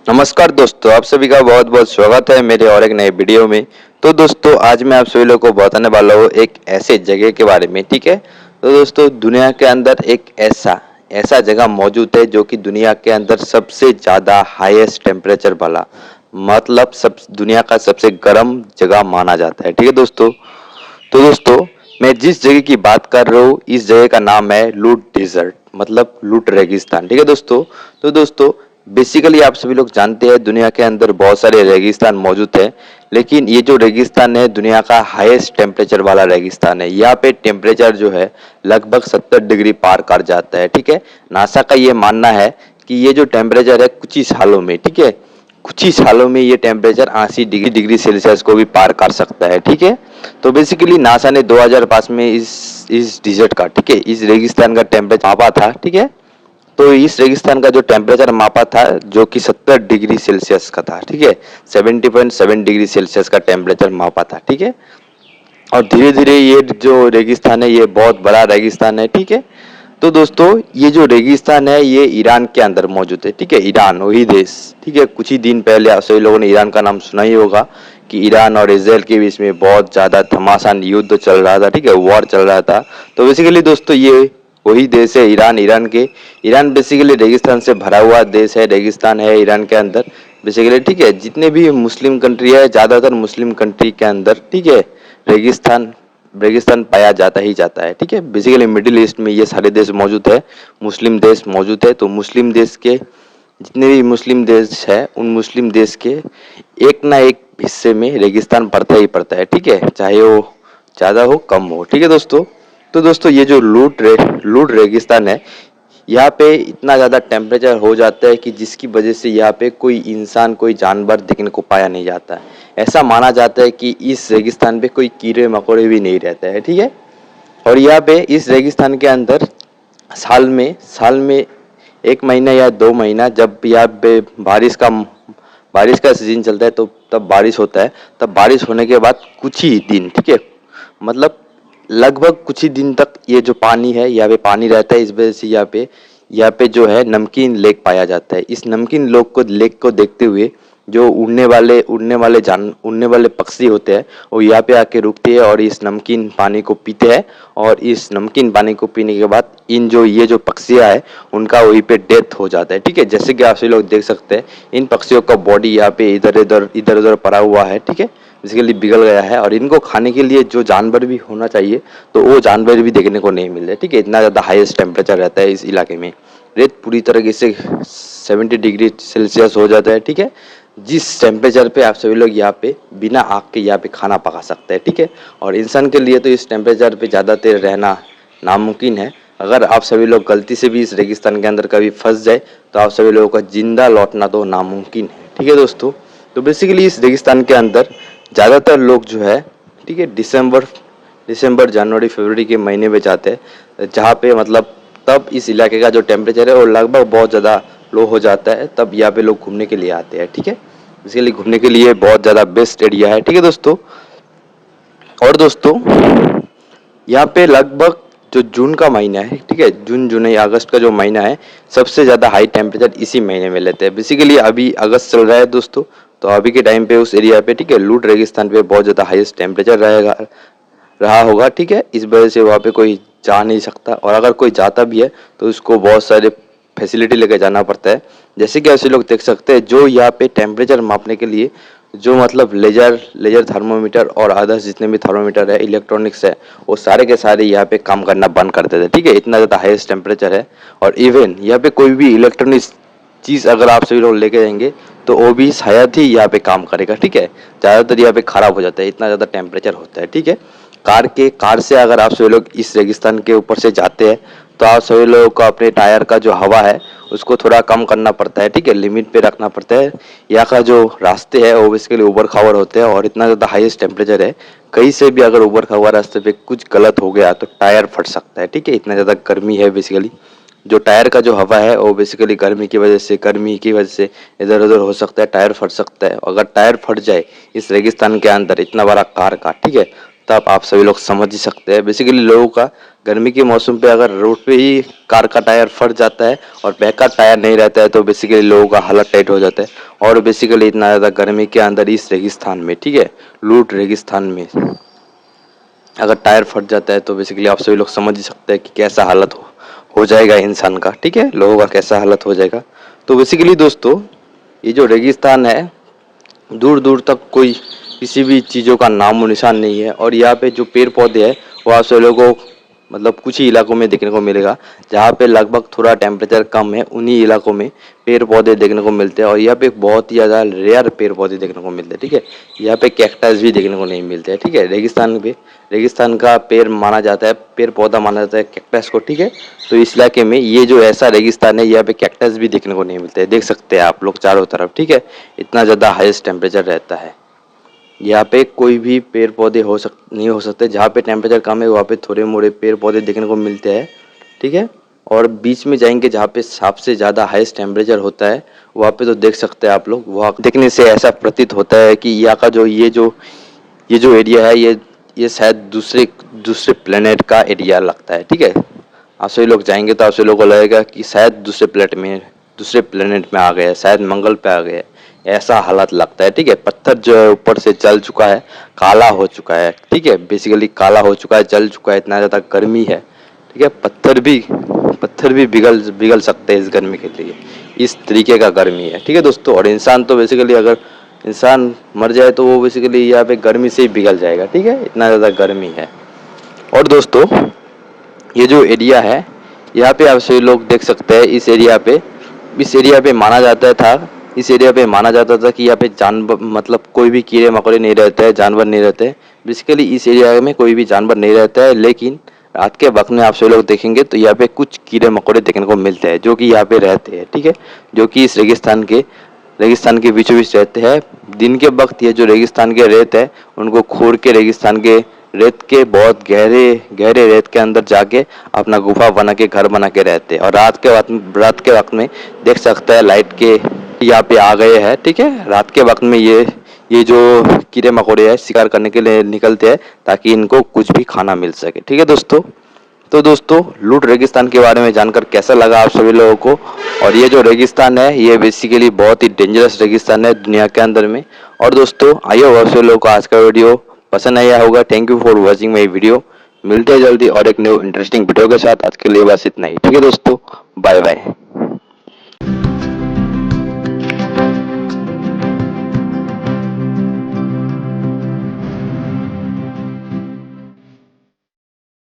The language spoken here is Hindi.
नमस्कार दोस्तों, आप सभी का बहुत बहुत स्वागत है मेरे और एक नए वीडियो में। तो दोस्तों, आज मैं आप सभी लोगों को बताने वाला हूँ एक ऐसे जगह के बारे में। ठीक है, तो दोस्तों, दुनिया के अंदर एक ऐसा ऐसा जगह मौजूद है जो कि दुनिया के अंदर सबसे ज़्यादा हाईएस्ट टेम्परेचर वाला, मतलब सब दुनिया का सबसे गर्म जगह माना जाता है। ठीक है दोस्तों, तो दोस्तों, मैं जिस जगह की बात कर रहा हूँ, इस जगह का नाम है लूट डिजर्ट, मतलब लूट रेगिस्तान। ठीक है दोस्तों, तो दोस्तों, बेसिकली आप सभी लोग जानते हैं दुनिया के अंदर बहुत सारे रेगिस्तान मौजूद है, लेकिन ये जो रेगिस्तान है दुनिया का हाईएस्ट टेम्परेचर वाला रेगिस्तान है। यहाँ पे टेम्परेचर जो है लगभग 70 डिग्री पार कर जाता है। ठीक है, नासा का ये मानना है कि ये जो टेम्परेचर है कुछ ही सालों में, ठीक है, कुछ ही सालों में ये टेम्परेचर 80 डिग्री सेल्सियस को भी पार कर सकता है। ठीक है, तो बेसिकली नासा ने 2005 में इस डिजर्ट का, ठीक है, इस रेगिस्तान का टेम्परेचर मापा था। ठीक है, तो इस रेगिस्तान का जो टेम्परेचर मापा था जो कि 70 डिग्री सेल्सियस का था। ठीक है, 70.7 डिग्री सेल्सियस का टेम्परेचर मापा था। ठीक है, और धीरे धीरे ये जो रेगिस्तान है ये बहुत बड़ा रेगिस्तान है। ठीक है, तो दोस्तों, ये जो रेगिस्तान है ये ईरान के अंदर मौजूद है। ठीक है, ईरान वही देश। ठीक है, कुछ ही दिन पहले आप सभी लोगों ने ईरान का नाम सुना ही होगा कि ईरान और इसराइल के बीच में बहुत ज़्यादा घमासान युद्ध चल रहा था। ठीक है, वॉर चल रहा था। तो बेसिकली दोस्तों, ये वही देश है ईरान। ईरान बेसिकली रेगिस्तान से भरा हुआ देश है, रेगिस्तान है ईरान के अंदर बेसिकली। ठीक है, जितने भी मुस्लिम कंट्री है, ज़्यादातर मुस्लिम कंट्री के अंदर, ठीक है, रेगिस्तान रेगिस्तान पाया जाता ही जाता है। ठीक है, बेसिकली मिडिल ईस्ट में ये सारे देश मौजूद है, मुस्लिम देश मौजूद है। तो मुस्लिम देश के जितने भी मुस्लिम देश है उन मुस्लिम देश के एक ना एक हिस्से में रेगिस्तान पड़ता ही पड़ता है। ठीक है, चाहे वो ज़्यादा हो कम हो। ठीक है दोस्तों, तो दोस्तों, ये जो लूट रेगिस्तान है, यहाँ पे इतना ज़्यादा टेम्परेचर हो जाता है कि जिसकी वजह से यहाँ पे कोई इंसान, कोई जानवर देखने को पाया नहीं जाता है। ऐसा माना जाता है कि इस रेगिस्तान पे कोई कीड़े मकोड़े भी नहीं रहते हैं। ठीक है, और यहाँ पे इस रेगिस्तान के अंदर साल में 1 महीना या 2 महीना जब यहाँ पे बारिश का सीजन चलता है, तो तब बारिश होता है। तब बारिश होने के बाद कुछ ही दिन, ठीक है, मतलब लगभग कुछ ही दिन तक ये जो पानी है यहाँ पे पानी रहता है। इस वजह से यहाँ पे जो है नमकीन लेक पाया जाता है। इस नमकीन लेक को देखते हुए जो उड़ने वाले पक्षी होते हैं वो यहाँ पे आके रुकते हैं और इस नमकीन पानी को पीते हैं। और इस नमकीन पानी को पीने के बाद ये जो पक्षियाँ हैं उनका वहीं पे डेथ हो जाता है। ठीक है, जैसे कि आप सभी लोग देख सकते हैं इन पक्षियों का बॉडी यहाँ पे इधर उधर पड़ा हुआ है। ठीक है, बेसिकली बिगड़ गया है और इनको खाने के लिए जो जानवर भी होना चाहिए तो वो जानवर भी देखने को नहीं मिल रहे। ठीक है, इतना ज़्यादा हाईएस्ट टेम्परेचर रहता है इस इलाके में। रेत पूरी तरीके से 70 डिग्री सेल्सियस हो जाता है। ठीक है, जिस टेम्परेचर पे आप सभी लोग यहाँ पे बिना आग के यहाँ पे खाना पका सकते हैं। ठीक है, और इंसान के लिए तो इस टेम्परेचर पे ज़्यादा देर रहना नामुमकिन है। अगर आप सभी लोग गलती से भी इस रेगिस्तान के अंदर कभी फंस जाए तो आप सभी लोगों का जिंदा लौटना तो नामुमकिन है। ठीक है दोस्तों, तो बेसिकली इस रेगिस्तान के अंदर ज़्यादातर लोग जो है, ठीक है, दिसंबर जनवरी फरवरी के महीने में जाते हैं, जहाँ पे मतलब तब इस इलाके का जो टेम्परेचर है वो लगभग बहुत ज़्यादा लो हो जाता है। तब यहाँ पे लोग घूमने के लिए आते हैं। ठीक है, इसके लिए घूमने के लिए बहुत ज़्यादा बेस्ट एरिया है। ठीक है दोस्तों, और दोस्तों, यहाँ पे लगभग जो जून का महीना है, ठीक है, जून जुलाई अगस्त का जो महीना है सबसे ज़्यादा हाई टेम्परेचर इसी महीने में लेते हैं। बेसिकली अभी अगस्त चल रहा है दोस्तों, तो अभी के टाइम पे उस एरिया पे, ठीक है, लूट रेगिस्तान पे बहुत ज़्यादा हाईएस्ट टेम्परेचर रहा होगा। ठीक है, इस वजह से वहाँ पे कोई जा नहीं सकता, और अगर कोई जाता भी है तो उसको बहुत सारे फैसिलिटी लेके जाना पड़ता है। जैसे कि ऐसे लोग देख सकते हैं जो यहाँ पे टेम्परेचर मापने के लिए जो मतलब लेजर थर्मोमीटर और अदर्स जितने भी थर्मोमीटर है, इलेक्ट्रॉनिक्स है, वो सारे के सारे यहाँ पे काम करना बंद कर देते हैं। ठीक है, इतना ज़्यादा हाईएस्ट टेम्परेचर है। और इवन यहाँ पे कोई भी इलेक्ट्रॉनिक्स चीज़ अगर आप सभी लोग लेके जाएंगे तो वो भी शायद ही यहाँ पे काम करेगा। ठीक है, ज़्यादातर यहाँ पे खराब हो जाता है, इतना ज़्यादा टेम्परेचर होता है। ठीक है, कार से अगर आप सभी लोग इस रेगिस्तान के ऊपर से जाते हैं तो आप सभी लोगों को अपने टायर का जो हवा है उसको थोड़ा कम करना पड़ता है। ठीक है, लिमिट पे रखना पड़ता है। यहाँ का जो रास्ते है वो बेसिकली ऊबड़ खाबड़ होते हैं और इतना ज़्यादा हाईएस्ट टेम्परेचर है, कहीं से भी अगर ऊबड़ खाबड़ रास्ते पे कुछ गलत हो गया तो टायर फट सकता है। ठीक है, इतना ज़्यादा गर्मी है। बेसिकली जो टायर का जो हवा है वो बेसिकली गर्मी की वजह से इधर उधर हो सकता है, टायर फट सकता है। अगर टायर फट जाए इस रेगिस्तान के अंदर इतना बड़ा कार का, ठीक है, तब आप सभी लोग समझ ही सकते हैं। बेसिकली लोगों का गर्मी के मौसम पे अगर रोड पे ही कार का टायर फट जाता है और बैक का टायर नहीं रहता है तो बेसिकली लोगों का हालत टाइट हो जाता है। और बेसिकली इतना ज़्यादा गर्मी के अंदर इस रेगिस्तान में, ठीक है, लूट रेगिस्तान में अगर टायर फट जाता है तो बेसिकली आप सभी लोग समझ ही सकते हैं कि कैसा हालत हो जाएगा इंसान का, ठीक है, लोगों का कैसा हालत हो जाएगा। तो बेसिकली दोस्तों, ये जो रेगिस्तान है, दूर दूर तक कोई किसी भी चीज़ों का नामो निशान नहीं है। और यहाँ पे जो पेड़ पौधे हैं वो आप सभी लोगों को मतलब कुछ ही इलाकों में देखने को मिलेगा। जहाँ पे लगभग थोड़ा टेम्परेचर कम है उन्हीं इलाकों में पेड़ पौधे देखने को मिलते हैं। और यहाँ पे बहुत ही ज़्यादा रेयर पेड़ पौधे देखने को मिलते हैं, ठीक है। यहाँ पे कैक्टस भी देखने को नहीं मिलते हैं, ठीक है। रेगिस्तान का पेड़ माना जाता है, पेड़ पौधा माना जाता है कैक्टस को, ठीक है। तो इस इलाके में ये जो ऐसा रेगिस्तान है, यहाँ पे कैक्टस भी देखने को नहीं मिलते हैं। देख सकते हैं आप लोग चारों तरफ, ठीक है, इतना ज़्यादा हाईएस्ट टेम्परेचर रहता है। यहाँ पे कोई भी पेड़ पौधे नहीं हो सकते। जहाँ पे टेम्परेचर कम है वहाँ पे थोड़े मोड़े पेड़ पौधे देखने को मिलते हैं, ठीक है। और बीच में जाएंगे जहाँ पे सबसे ज़्यादा हाईएस्ट टेम्परेचर होता है वहाँ पे तो देख सकते हैं आप लोग। वहाँ देखने से ऐसा प्रतीत होता है कि यहाँ का जो ये जो एरिया है, ये शायद दूसरे दूसरे प्लेनेट का एरिया लगता है, ठीक है। आप सभी लोग जाएंगे तो आप सभी लोगों को लगेगा कि शायद दूसरे प्लेनेट में आ गए हैं, शायद मंगल पे आ गए हैं, ऐसा हालत लगता है, ठीक है। पत्थर जो है ऊपर से जल चुका है, काला हो चुका है, ठीक है, बेसिकली काला हो चुका है, जल चुका है, इतना ज़्यादा गर्मी है, ठीक है। पत्थर भी पिघल सकते हैं इस गर्मी के लिए, इस तरीके का गर्मी है, ठीक है दोस्तों। और इंसान तो बेसिकली अगर इंसान मर जाए तो वो बेसिकली यहाँ पे गर्मी से ही पिघल जाएगा, ठीक है, इतना ज़्यादा गर्मी है। और दोस्तों, ये जो एरिया है यहाँ पे आप सभी लोग देख सकते हैं। इस एरिया पे माना जाता था कि यहाँ पे जानवर मतलब कोई भी कीड़े मकोड़े नहीं रहते हैं, जानवर नहीं रहते हैं। बेसिकली इस एरिया में कोई भी जानवर नहीं रहता है, लेकिन रात के वक्त में आप सभी लोग देखेंगे तो यहाँ पे कुछ कीड़े मकोड़े देखने को मिलते हैं जो कि यहाँ पे रहते हैं, ठीक है, जो कि इस रेगिस्तान के बीचों बीच रहते हैं। दिन के वक्त ये जो रेगिस्तान के रेत है उनको खोद के रेगिस्तान के रेत के बहुत गहरे गहरे रेत के अंदर जाके अपना गुफा बना के घर बना के रहते हैं। और रात के वक्त में देख सकते हैं लाइट के यहाँ पे आ गए हैं, ठीक है। रात के वक्त में ये जो कीड़े मकोड़े हैं शिकार करने के लिए निकलते हैं ताकि इनको कुछ भी खाना मिल सके, ठीक है दोस्तों। तो दोस्तों, लूट रेगिस्तान के बारे में जानकर कैसा लगा आप सभी लोगों को। और ये जो रेगिस्तान है ये बेसिकली बहुत ही डेंजरस रेगिस्तान है दुनिया के अंदर में। और दोस्तों, आइए आप सभी लोगों को आज का वीडियो पसंद आया होगा। Thank you for watching my video. मिलते हैं जल्दी और एक न्यू इंटरेस्टिंग वीडियो के साथ। आज के लिए बस इतना ही, ठीक है दोस्तों, बाय बाय।